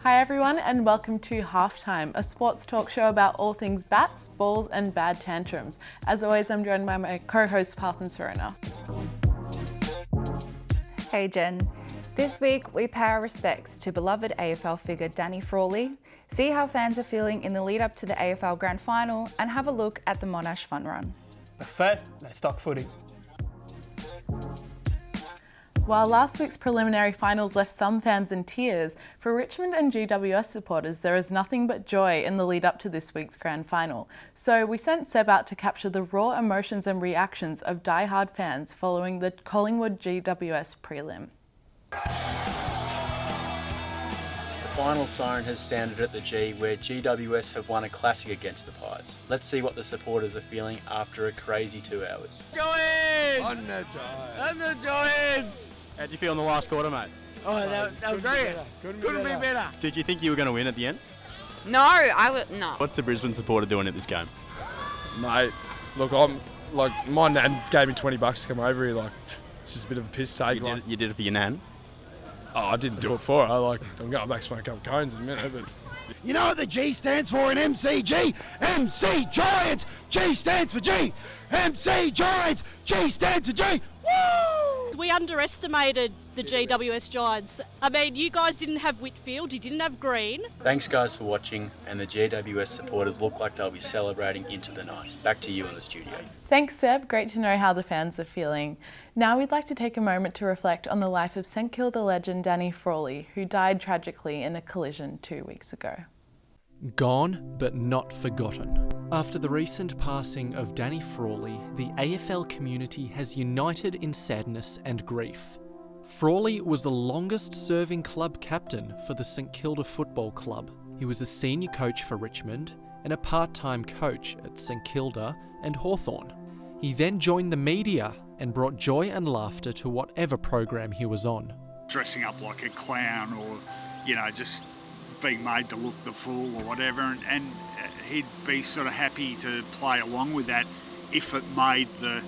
Hi everyone and welcome to Halftime, a sports talk show about all things bats, balls and bad tantrums. As always, I'm joined by my co-host Parth and Serena. Hey Jen. This week we pay our respects to beloved AFL figure Danny Frawley, see how fans are feeling in the lead up to the AFL Grand Final and have a look at the Monash Fun Run. But first, let's talk footy. While last week's preliminary finals left some fans in tears, for Richmond and GWS supporters there is nothing but joy in the lead up to this week's grand final. So we sent Seb out to capture the raw emotions and reactions of die-hard fans following the Collingwood GWS prelim. The final siren has sounded at the G, where GWS have won a classic against the Pies. Let's see what the supporters are feeling after a crazy 2 hours. Giants! On the Giants! How do you feel in the last quarter, mate? Oh, that was great. Couldn't be better. Did you think you were going to win at the end? No, I would not. What's a Brisbane supporter doing at this game? Mate, look, my nan gave me $20 to come over here. It's just a bit of a piss take. You did it for your nan? Oh, I didn't do it for her. I'm going back to smoke a couple of cones in a minute, but... You know what the G stands for in MCG? MC Giants! G stands for G! MC Giants! G stands for G! Woo! We underestimated the GWS Giants. I mean, you guys didn't have Whitfield, you didn't have Green. Thanks guys for watching, and the GWS supporters look like they'll be celebrating into the night. Back to you in the studio. Thanks Seb, great to know how the fans are feeling. Now we'd like to take a moment to reflect on the life of St Kilda legend Danny Frawley, who died tragically in a collision 2 weeks ago. Gone but not forgotten. After the recent passing of Danny Frawley, the AFL community has united in sadness and grief. Frawley was the longest serving club captain for the St Kilda Football Club. He was a senior coach for Richmond and a part-time coach at St Kilda and Hawthorn. He then joined the media and brought joy and laughter to whatever program he was on. Dressing up like a clown or, just being made to look the fool or whatever, and he'd be sort of happy to play along with that if it made the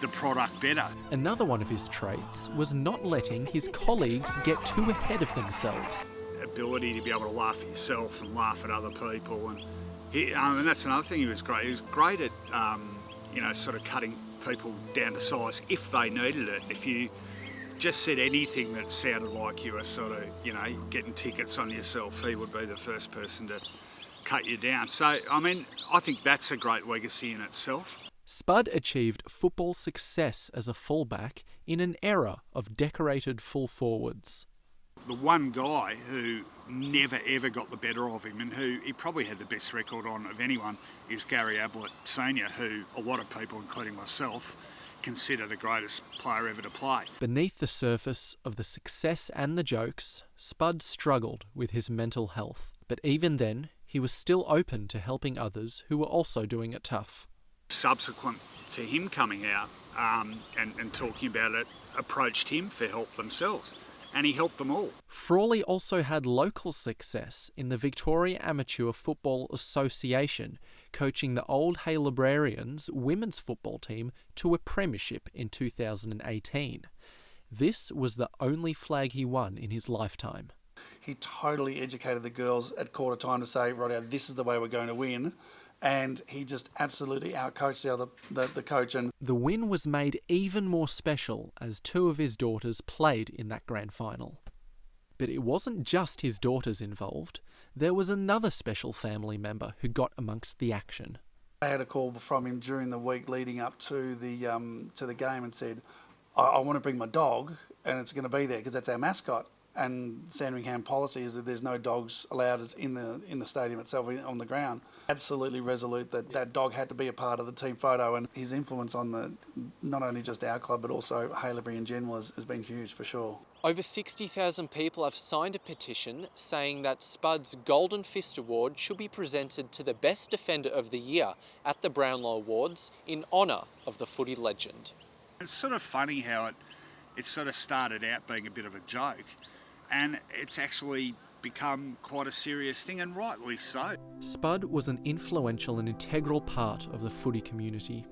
product better. Another one of his traits was not letting his colleagues get too ahead of themselves. Ability to be able to laugh at yourself and laugh at other people, and that's another thing he was great. He was great at, sort of cutting people down to size if they needed it. If you just said anything that sounded like you were sort of, getting tickets on yourself, he would be the first person to cut you down. So, I think that's a great legacy in itself. Spud achieved football success as a fullback in an era of decorated full forwards. The one guy who never ever got the better of him and who he probably had the best record on of anyone is Gary Ablett Sr., who a lot of people, including myself, consider the greatest player ever to play. Beneath the surface of the success and the jokes, Spud struggled with his mental health. But even then, he was still open to helping others who were also doing it tough. Subsequent to him coming out and talking about it, approached him for help themselves. And he helped them all. Frawley also had local success in the Victoria Amateur Football Association, coaching the Old Hay Librarians women's football team to a premiership in 2018. This was the only flag he won in his lifetime. He totally educated the girls at quarter time to say, right, this is the way we're going to win. And he just absolutely outcoached the coach. And the win was made even more special as 2 of his daughters played in that grand final. But it wasn't just his daughters involved. There was another special family member who got amongst the action. I had a call from him during the week leading up to the game and said, I want to bring my dog and it's going to be there because that's our mascot. And Sandringham policy is that there's no dogs allowed in the stadium itself on the ground. Absolutely resolute that dog had to be a part of the team photo, and his influence on not only just our club but also Haileybury in general has been huge for sure. Over 60,000 people have signed a petition saying that Spud's Golden Fist Award should be presented to the Best Defender of the Year at the Brownlow Awards in honour of the footy legend. It's sort of funny how it sort of started out being a bit of a joke. And it's actually become quite a serious thing, and rightly so. Spud was an influential and integral part of the footy community.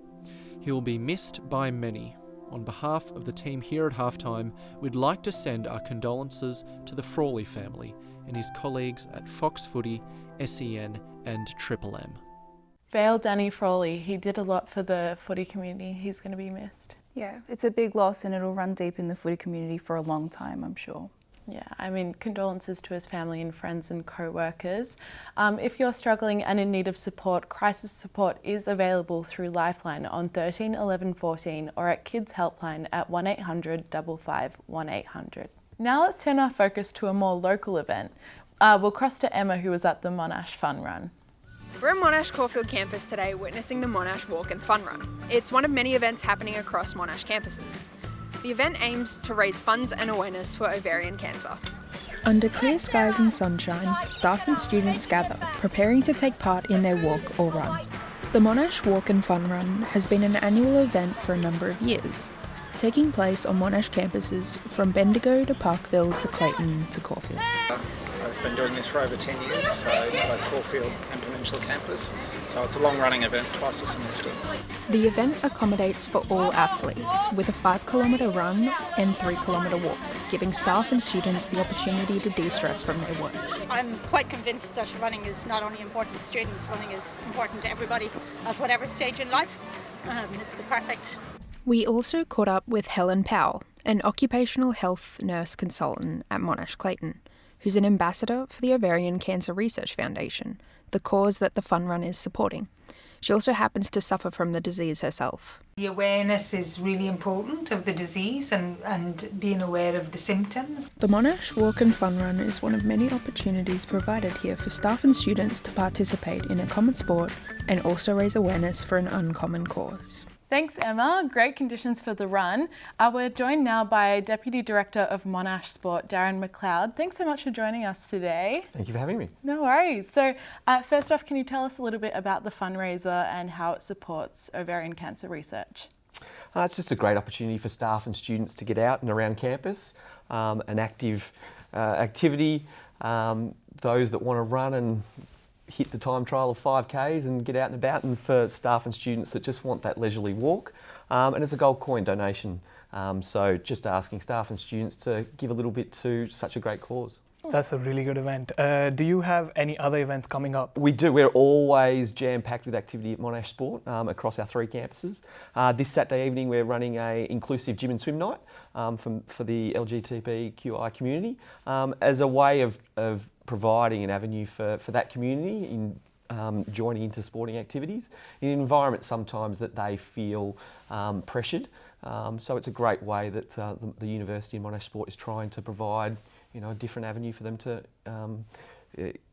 He will be missed by many. On behalf of the team here at Halftime, we'd like to send our condolences to the Frawley family and his colleagues at Fox Footy, SEN and Triple M. Vale Danny Frawley, he did a lot for the footy community. He's going to be missed. Yeah, it's a big loss and it'll run deep in the footy community for a long time, I'm sure. Yeah, I mean, condolences to his family and friends and co-workers. If you're struggling and in need of support, crisis support is available through Lifeline on 13 11 14 or at Kids Helpline at 1800 55 1800. Now let's turn our focus to a more local event. We'll cross to Emma, who was at the Monash Fun Run. We're at Monash Caulfield campus today witnessing the Monash Walk and Fun Run. It's one of many events happening across Monash campuses. The event aims to raise funds and awareness for ovarian cancer. Under clear skies and sunshine, staff and students gather, preparing to take part in their walk or run. The Monash Walk and Fun Run has been an annual event for a number of years, taking place on Monash campuses from Bendigo to Parkville to Clayton to Caulfield. I've been doing this for over 10 years, so both Caulfield and Peninsula campus, so it's a long-running event, twice a semester. The event accommodates for all athletes with a 5-kilometre run and 3-kilometre walk, giving staff and students the opportunity to de-stress from their work. I'm quite convinced that running is not only important to students, running is important to everybody at whatever stage in life. It's the perfect. We also caught up with Helen Powell, an occupational health nurse consultant at Monash Clayton, who's an ambassador for the Ovarian Cancer Research Foundation, the cause that the Fun Run is supporting. She also happens to suffer from the disease herself. The awareness is really important of the disease and being aware of the symptoms. The Monash Walk and Fun Run is one of many opportunities provided here for staff and students to participate in a common sport and also raise awareness for an uncommon cause. Thanks, Emma. Great conditions for the run. We're joined now by Deputy Director of Monash Sport, Darren McLeod. Thanks so much for joining us today. Thank you for having me. No worries. So first off, can you tell us a little bit about the fundraiser and how it supports ovarian cancer research? It's just a great opportunity for staff and students to get out and around campus, an active activity. Those that want to run and hit the time trial of 5Ks and get out and about, and for staff and students that just want that leisurely walk. And it's a gold coin donation. So just asking staff and students to give a little bit to such a great cause. That's a really good event. Do you have any other events coming up? We do. We're always jam-packed with activity at Monash Sport across our 3 campuses. This Saturday evening we're running a inclusive gym and swim night for the LGBTQI community as a way of providing an avenue for that community in joining into sporting activities in an environment sometimes that they feel pressured. So it's a great way that the University and Monash Sport is trying to provide a different avenue for them to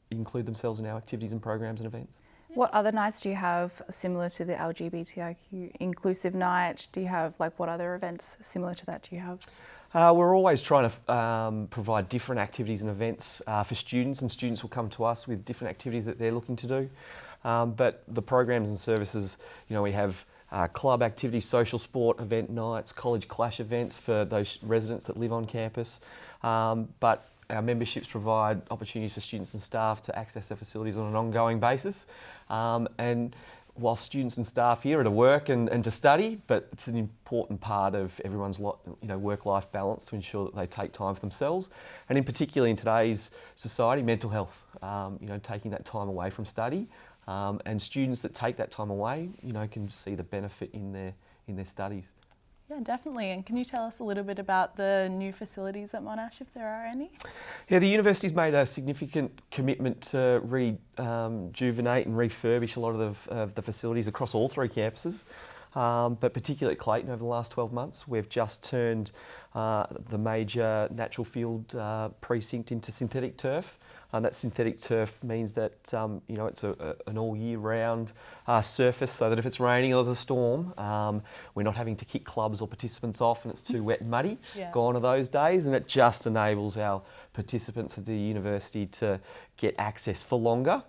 include themselves in our activities and programs and events. What other nights do you have similar to the LGBTIQ inclusive night? Do you have, what other events similar to that do you have? We're always trying to provide different activities and events for students, and students will come to us with different activities that they're looking to do. But the programs and services, we have club activities, social sport event nights, college clash events for those residents that live on campus. But our memberships provide opportunities for students and staff to access our facilities on an ongoing basis. And while students and staff here are to work and to study, but it's an important part of everyone's work-life balance to ensure that they take time for themselves. And in particular in today's society, mental health, taking that time away from study. And students that take that time away, can see the benefit in their studies. Yeah, definitely. And can you tell us a little bit about the new facilities at Monash, if there are any? Yeah, the university's made a significant commitment to rejuvenate and refurbish a lot of the facilities across all 3 campuses. But particularly at Clayton over the last 12 months, we've just turned the major natural field precinct into synthetic turf. That synthetic turf means that it's an all year round surface, so that if it's raining or there's a storm, we're not having to kick clubs or participants off and it's too wet and muddy. Yeah. Gone are those days, and it just enables our participants at the university to get access for longer,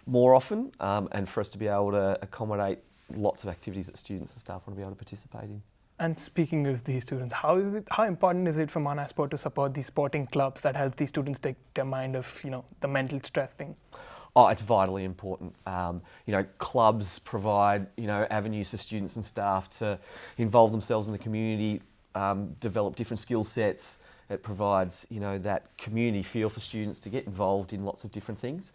more often, and for us to be able to accommodate lots of activities that students and staff want to be able to participate in. And speaking of these students, how important is it for Monash Sport to support these sporting clubs that help these students take their mind off, the mental stress thing? Oh, it's vitally important. Clubs provide, avenues for students and staff to involve themselves in the community, develop different skill sets, it provides, you know, that community feel for students to get involved in lots of different things.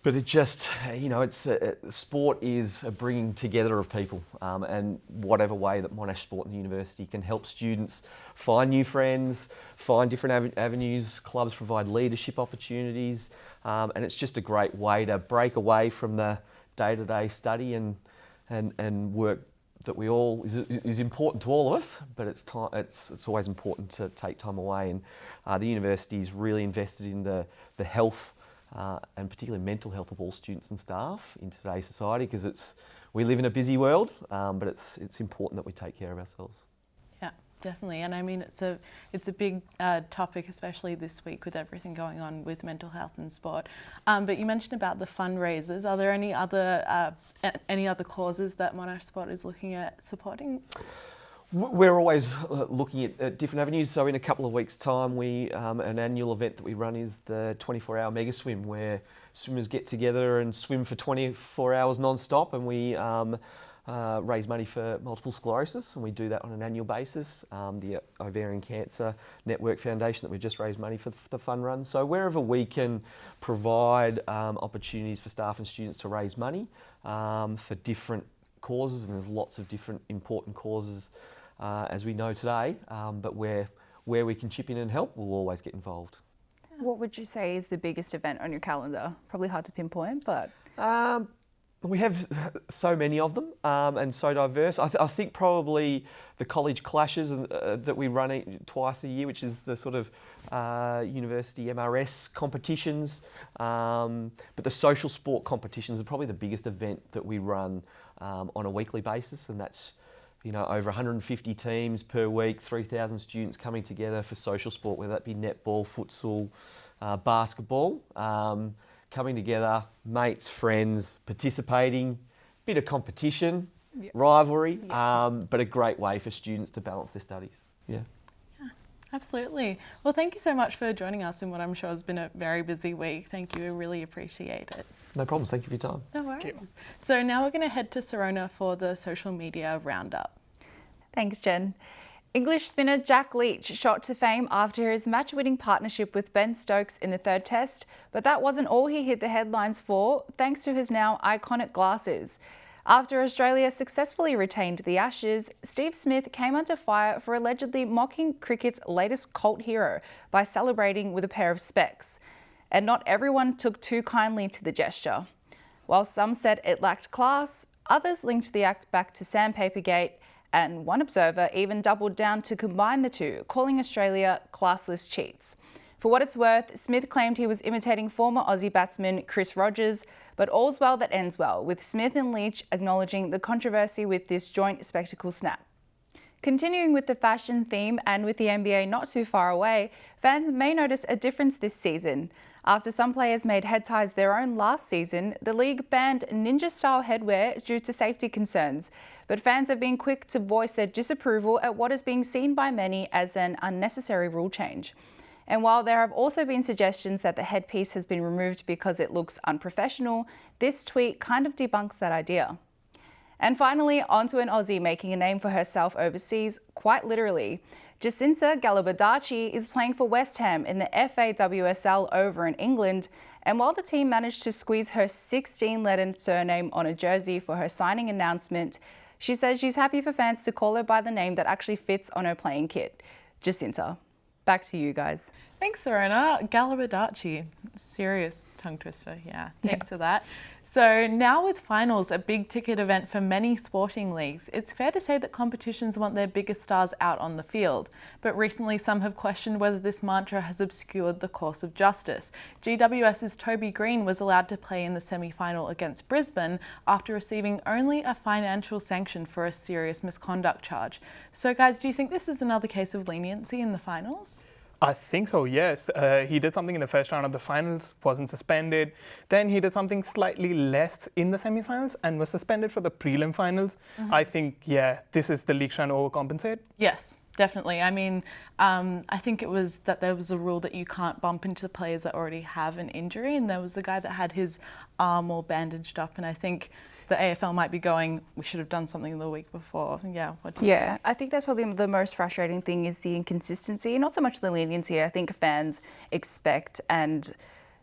But it just, you know, sport is a bringing together of people, and whatever way that Monash Sport and the University can help students find new friends, find different avenues. Clubs provide leadership opportunities, and it's just a great way to break away from the day-to-day study and work that we all is important to all of us. But it's always important to take time away, and the university's really invested in the health. And particularly mental health of all students and staff in today's society, because we live in a busy world, but it's important that we take care of ourselves. Yeah, definitely. And I mean, it's a big topic, especially this week with everything going on with mental health and sport. But you mentioned about the fundraisers. Are there any other causes that Monash Sport is looking at supporting? We're always looking at different avenues. So in a couple of weeks' time, an annual event that we run is the 24-hour mega swim, where swimmers get together and swim for 24 hours non-stop, and we raise money for multiple sclerosis, and we do that on an annual basis. The Ovarian Cancer Network Foundation that we've just raised money for the Fun Run. So wherever we can provide opportunities for staff and students to raise money for different causes, and there's lots of different important causes as we know today, but where we can chip in and help, we'll always get involved. What would you say is the biggest event on your calendar? Probably hard to pinpoint, but... We have so many of them and so diverse. I think probably the college clashes that we run twice a year, which is the sort of university MRS competitions, but the social sport competitions are probably the biggest event that we run on a weekly basis, and that's, you know, over 150 teams per week, 3,000 students coming together for social sport, whether that be netball, futsal, basketball, coming together, mates, friends, participating, bit of competition, rivalry, but a great way for students to balance their studies. Yeah. Absolutely. Well, thank you so much for joining us in what I'm sure has been a very busy week. Thank you. I really appreciate it. No problems. Thank you for your time. No worries. So now we're going to head to Serona for the social media roundup. Thanks, Jen. English spinner Jack Leach shot to fame after his match-winning partnership with Ben Stokes in the third test, but that wasn't all he hit the headlines for, thanks to his now iconic glasses. After Australia successfully retained the Ashes, Steve Smith came under fire for allegedly mocking cricket's latest cult hero by celebrating with a pair of specs. And not everyone took too kindly to the gesture. While some said it lacked class, others linked the act back to Sandpapergate, and one observer even doubled down to combine the two, calling Australia classless cheats. For what it's worth, Smith claimed he was imitating former Aussie batsman Chris Rogers, but all's well that ends well, with Smith and Leach acknowledging the controversy with this joint spectacle snap. Continuing with the fashion theme and with the NBA not too far away, fans may notice a difference this season. After some players made head ties their own last season, the league banned ninja-style headwear due to safety concerns. But fans have been quick to voice their disapproval at what is being seen by many as an unnecessary rule change. And while there have also been suggestions that the headpiece has been removed because it looks unprofessional, this tweet kind of debunks that idea. And finally, onto an Aussie making a name for herself overseas, quite literally. Jacinta Galabardacci is playing for West Ham in the FAWSL over in England, and while the team managed to squeeze her 16-letter surname on a jersey for her signing announcement, she says she's happy for fans to call her by the name that actually fits on her playing kit, Jacinta. Back to you guys. Thanks, Serena. Galabardacci. Serious tongue twister. Yeah, thanks for that. So now with finals, a big ticket event for many sporting leagues, it's fair to say that competitions want their biggest stars out on the field. But recently some have questioned whether this mantra has obscured the course of justice. GWS's Toby Green was allowed to play in the semi-final against Brisbane after receiving only a financial sanction for a serious misconduct charge. So guys, do you think this is another case of leniency in the finals? I think so, yes. He did something in the first round of the finals, wasn't suspended. Then he did something slightly less in the semi-finals and was suspended for the prelim finals. I think, yeah, this is the league trying to overcompensate. Yes, definitely. I mean, I think it was that there was a rule that you can't bump into the players that already have an injury, and there was the guy that had his arm all bandaged up, and I think the AFL might be going, we should have done something the week before. Yeah. I think that's probably the most frustrating thing is the inconsistency, not so much the leniency. I think fans expect and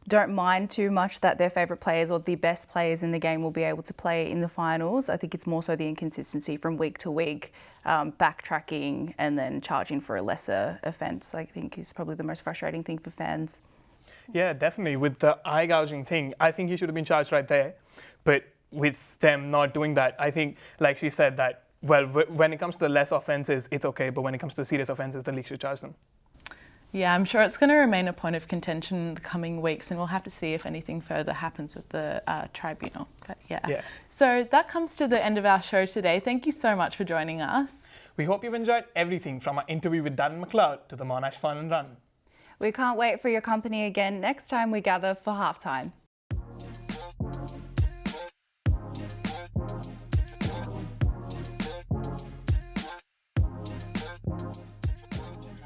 don't mind too much that their favourite players or the best players in the game will be able to play in the finals. I think it's more so the inconsistency from week to week, backtracking and then charging for a lesser offence, I think is probably the most frustrating thing for fans. Yeah, definitely. With the eye gouging thing, I think he should have been charged right there. But with them not doing that, I think, like she said, that, well, when it comes to the less offences, it's okay, but when it comes to serious offences, the league should charge them. Yeah, I'm sure it's going to remain a point of contention in the coming weeks, and we'll have to see if anything further happens with the tribunal. But yeah. So that comes to the end of our show today. Thank you so much for joining us. We hope you've enjoyed everything from our interview with Darren McLeod to the Monash Fun Run. We can't wait for your company again next time we gather for halftime.